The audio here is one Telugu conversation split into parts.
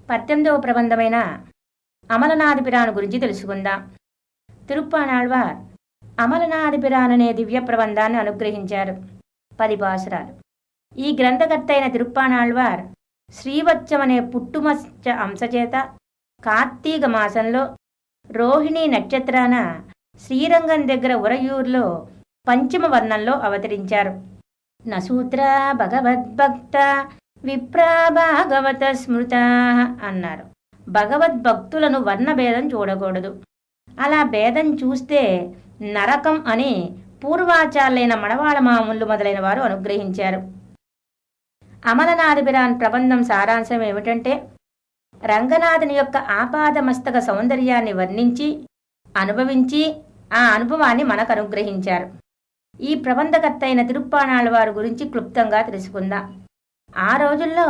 18వ ప్రబంధమైన అమలనాదిపిరాను గురించి తెలుసుకుందాం. తిరుప్పాణాళ్వార్ అమలనాదిపిరాన్ అనే దివ్య ప్రబంధాన్ని అనుగ్రహించారు. 10 పాసురాలు. ఈ గ్రంథకర్త అయిన తిరుప్పాణాళ్వార్ శ్రీవత్సం అనే పుట్టుమచ్చ అంశచేత కార్తీక మాసంలో రోహిణీ నక్షత్రాన శ్రీరంగం దగ్గర ఉరయూరులో పంచమ వర్ణంలో అవతరించారు. నసూత్ర భగవద్భక్త విప్రా భాగవత స్మృత అన్నారు. భగవద్భక్తులను వర్ణభేదం చూడకూడదు. అలా భేదం చూస్తే నరకం అని పూర్వాచార్యులైన మడవాళ మామూళ్ళు మొదలైన వారు అనుగ్రహించారు. అమలనాదిపిరాన్ ప్రబంధం సారాంశం ఏమిటంటే, రంగనాథుని యొక్క ఆపాదమస్తక సౌందర్యాన్ని వర్ణించి అనుభవించి ఆ అనుభవాన్ని మనకు అనుగ్రహించారు. ఈ ప్రబంధకర్త అయిన తిరుప్పాణాళ్వారు గురించి క్లుప్తంగా తెలుసుకుందాం. ఆ రోజుల్లో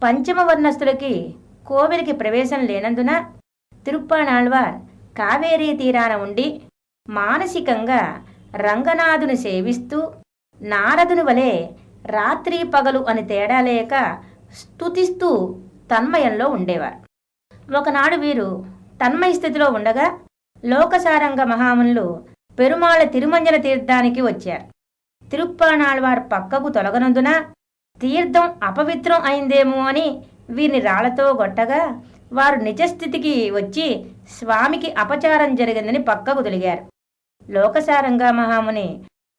పంచమ వర్ణస్థులకి కోవెలికి ప్రవేశం లేనందున తిరుప్పాణాళ్వార్ కావేరీ తీరాన ఉండి మానసికంగా రంగనాథుని సేవిస్తూ నారదుని వలె రాత్రి పగలు అని తేడా లేక స్తుతిస్తూ తన్మయంలో ఉండేవారు. ఒకనాడు వీరు తన్మయ స్థితిలో ఉండగా లోకసారంగ మహామునులు పెరుమాళ తిరుమంజన తీర్థానికి వచ్చారు. తిరుప్పాణాళ్వార్ పక్కకు తొలగనందున తీర్థం అపవిత్రం అయిందేమో అని వీరిని రాళ్లతో గొట్టగా వారు నిజస్థితికి వచ్చి స్వామికి అపచారం జరిగిందని పక్కకు తొలిగారు. లోకసారంగ మహాముని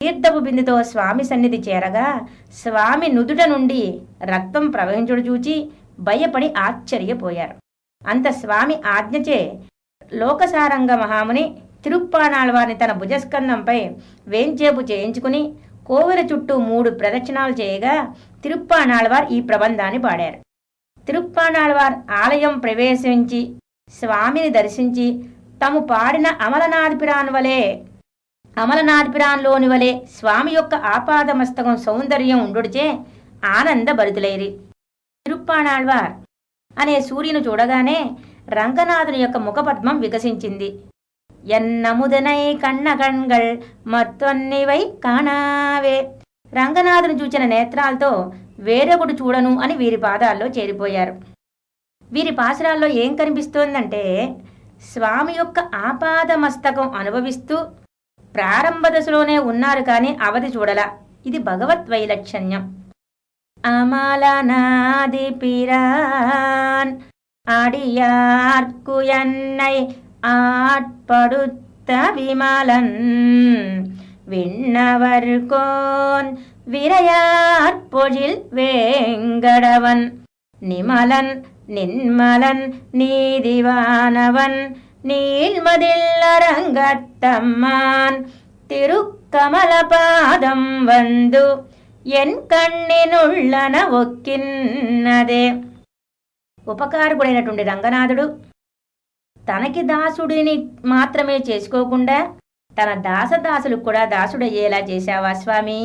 తీర్థపు బిందుతో స్వామి సన్నిధి చేరగా స్వామి నుదుట నుండి రక్తం ప్రవహించుడు చూచి భయపడి ఆశ్చర్యపోయారు. అంత స్వామి ఆజ్ఞచే లోకసారంగ మహాముని తిరుప్పాణాళ్వారిని తన భుజస్కందంపై వేంచేపు చేయించుకుని కోవెల చుట్టూ 3 ప్రదక్షిణాలు చేయగా తిరుప్పాణాళ్వార్ ఈ ప్రబంధాన్ని పాడారు. తిరుప్పాణాళ్వార్ ఆలయం ప్రవేశించి స్వామిని దర్శించి తాము పాడిన అమలనాదిపిరాన్లోని వలె స్వామి యొక్క ఆపాదమస్తకం సౌందర్యం ఉండుడిచే ఆనందభరితులైరి. తిరుప్పాణాళ్వార్ అనే సూర్యుని చూడగానే రంగనాథుని యొక్క ముఖపద్మం వికసించింది. ఎన్నముదనై కన్న కణ్గళ్ మత్తొన్నివై కాణావే. రంగనాథుని చూచిన నేత్రాలతో వేరొకడు చూడను అని వీరి పాదాల్లో చేరిపోయారు. వీరి పాసురాల్లో ఏం కనిపిస్తోందంటే, స్వామి యొక్క ఆపాదమస్తకం అనుభవిస్తూ ప్రారంభ దశలోనే ఉన్నారు కానీ అవధి చూడలా. ఇది భగవత్ వైలక్షణ్యం. అమలనాదిపిరాన్ అడియార్కు ఎన్నై ஆட்படுத்த விமலன் விண்ணவர்கோன் விரையார் பொழில் வேங்கடவன் நிமலன் நின்மலன் நீதிவானவன் நீள்மதில் அரங்கத்தம்மான் திருக்கமலபாதம் வந்து ఎన్ కన్నినుళ్ళన ఒక్కిన్నదే. ఉపకారకుడైనటువంటి రంగనాథుడు తనకి దాసుడిని మాత్రమే చేసుకోకుండా తన దాసదాసులకు కూడా దాసుడయ్యేలా చేశావా స్వామి?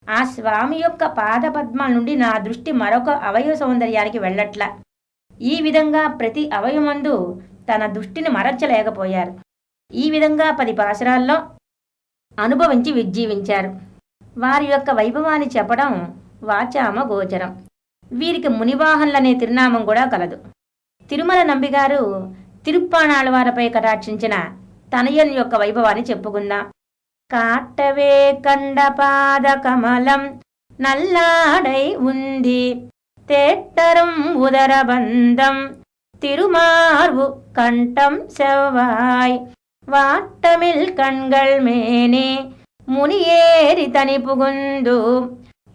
ఆ స్వామి యొక్క పాదపద్మాల నుండి నా దృష్టి మరొక అవయవ సౌందర్యానికి వెళ్ళట్లా. ఈ విధంగా ప్రతి అవయవందు తన దృష్టిని మరచలేకపోయారు. ఈ విధంగా 10 పాసురాల్లో అనుభవించి విజ్జీవించారు. వారి యొక్క వైభవాన్ని చెప్పడం వాచామ గోచరం. వీరికి మునివాహనులనే తిరునామం కూడా కలదు. తిరుమల నంబిగారు తిరుప్పాణాళ్వారిపై కటాక్షించిన తనయుని యొక్క వైభవాన్ని చెప్పుకుందాం. కాట్టవే కండపాద కమలం నల్లాడై ఉంది తేట్టరం ఉదరబంధం తిరుమార్వు కంఠం సెవ్వాయ్ వాట్టమిల్ కణ్గళ్ మేనే முனியேறி தனி புகுந்து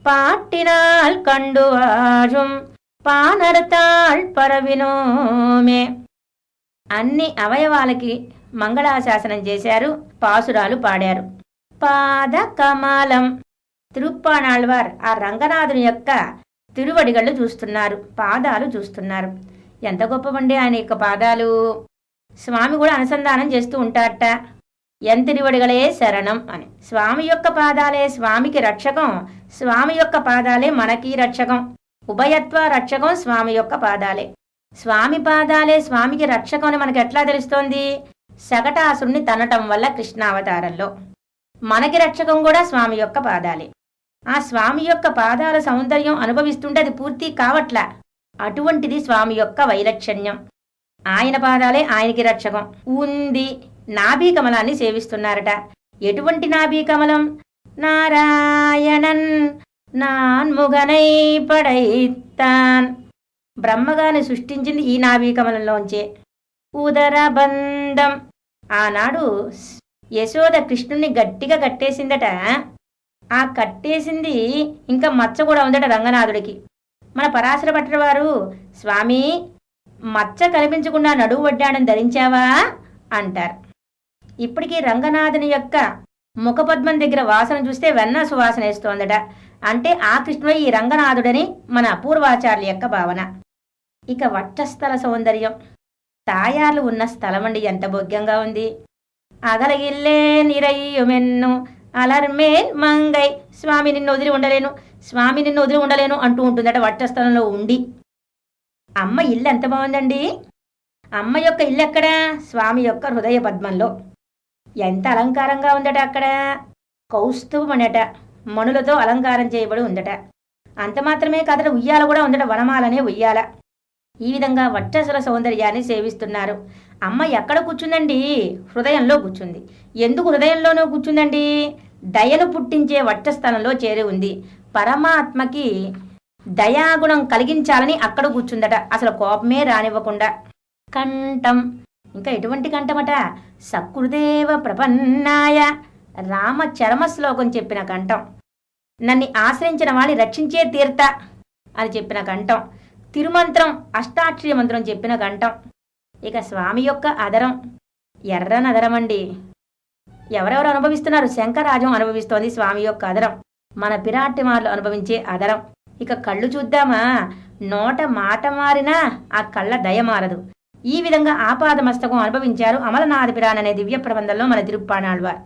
பாட்டினால் కండువాజుం పానరతాళ్ పరవినోమే. అన్ని అవయవాలకి మంగళాశాసనం చేశారు, పాసురాలు పాడారు. పాద కమలం. తిరుప్పాణాళ్వార్ ఆ రంగనాథుని యొక్క తిరువడిగళ్ళు చూస్తున్నారు, పాదాలు చూస్తున్నారు. ఎంత గొప్పవండి ఆయన యొక్క పాదాలు. స్వామి కూడా అనుసంధానం చేస్తూ ఉంటారట. ఎంతిరివడిగలే శరణం అని. స్వామి యొక్క పాదాలే స్వామికి రక్షకం, స్వామి యొక్క పాదాలే మనకి రక్షకం. ఉభయత్వ రక్షకం స్వామి యొక్క పాదాలే. స్వామి పాదాలే స్వామికి రక్షకం అని మనకి ఎట్లా తెలుస్తోంది? శకటాసురుణ్ణి తనటం వల్ల కృష్ణావతారంలో. మనకి రక్షకం కూడా స్వామి యొక్క పాదాలే. ఆ స్వామి యొక్క పాదాల సౌందర్యం అనుభవిస్తుంటే అది పూర్తి కావట్లా. అటువంటిది స్వామి యొక్క వైలక్షణ్యం. ఆయన పాదాలే ఆయనకి రక్షకం. ఉంది నాభీ కమలాన్ని సేవిస్తున్నారట. ఎటువంటి నాభీ కమలం? నారాయణన్ నాన్ముగనై పడైత్తాన్. బ్రహ్మగారిని సృష్టించింది ఈ నాభీ కమలంలోంచే. ఉదరబంధం. ఆనాడు యశోద కృష్ణుణ్ణి గట్టిగా కట్టేసిందట. ఆ కట్టేసింది ఇంకా మచ్చ కూడా ఉందట రంగనాథుడికి. మన పరాశర భట్టర్ వారు, స్వామి మచ్చ కనిపించకుండా నడువు వడ్డాణం ధరించావా అంటారు. ఇప్పటికీ రంగనాథుని యొక్క ముఖపద్మం దగ్గర వాసన చూస్తే వెన్న సువాసన వేస్తోందట. అంటే ఆ కృష్ణుడు ఈ రంగనాథుడని మన పూర్వాచార్యుల యొక్క భావన. ఇక వక్షస్థల సౌందర్యం. తాయార్లు ఉన్న స్థలమండి, ఎంత భోగ్యంగా ఉంది. అగలగిల్లే నిరయ్యుమెన్ను అలర్మేన్ మంగై. స్వామి నిన్ను వదిలి ఉండలేను, స్వామి నిన్ను వదిలి ఉండలేను అంటూ ఉంటుందట వక్షస్థలంలో ఉండి. అమ్మ ఇల్లు ఎంత బాగుందండి. అమ్మ యొక్క ఇల్లు ఎక్కడ? స్వామి యొక్క హృదయ పద్మంలో. ఎంత అలంకారంగా ఉందట అక్కడ. కౌస్తుభమనట, మణులతో అలంకారం చేయబడి ఉందట. అంత మాత్రమే కాదట, ఉయ్యాల కూడా ఉందట, వనమాలనే ఉయ్యాల. ఈ విధంగా వక్షస్థల సౌందర్యాన్ని సేవిస్తున్నారు. అమ్మ ఎక్కడ కూర్చుందండి? హృదయంలో కూర్చుంది. ఎందుకు హృదయంలోనూ కూర్చుందండి? దయను పుట్టించే వక్షస్థలంలో చేరి ఉంది. పరమాత్మకి దయాగుణం కలిగించాలని అక్కడ కూర్చుందట, అసలు కోపమే రానివ్వకుండా. కంఠం. ఇంకా ఎటువంటి కంఠమట? సకృదేవ ప్రపన్నాయ. రామ చరమ శ్లోకం చెప్పిన కంఠం. నన్ను ఆశ్రయించిన వాణ్ణి రక్షించే తీర్త అని చెప్పిన కంఠం. తిరుమంత్రం అష్టాక్షరి మంత్రం చెప్పిన కంఠం. ఇక స్వామి యొక్క అదరం, ఎర్రనదరం అండి. ఎవరెవరు అనుభవిస్తున్నారు? శంకరాజం అనుభవిస్తోంది స్వామి యొక్క అదరం, మన పిరాటిమార్లు అనుభవించే అదరం. ఇక కళ్ళు చూద్దామా? నోట మాట మారినా ఆ కళ్ళ దయ మారదు. ఈ విధంగా ఆపాదమస్తకం అనుభవించారు అమలనాథ పిరాన్ అనే దివ్య ప్రబంధంలో మన తిరుప్పాణాళ్వార్.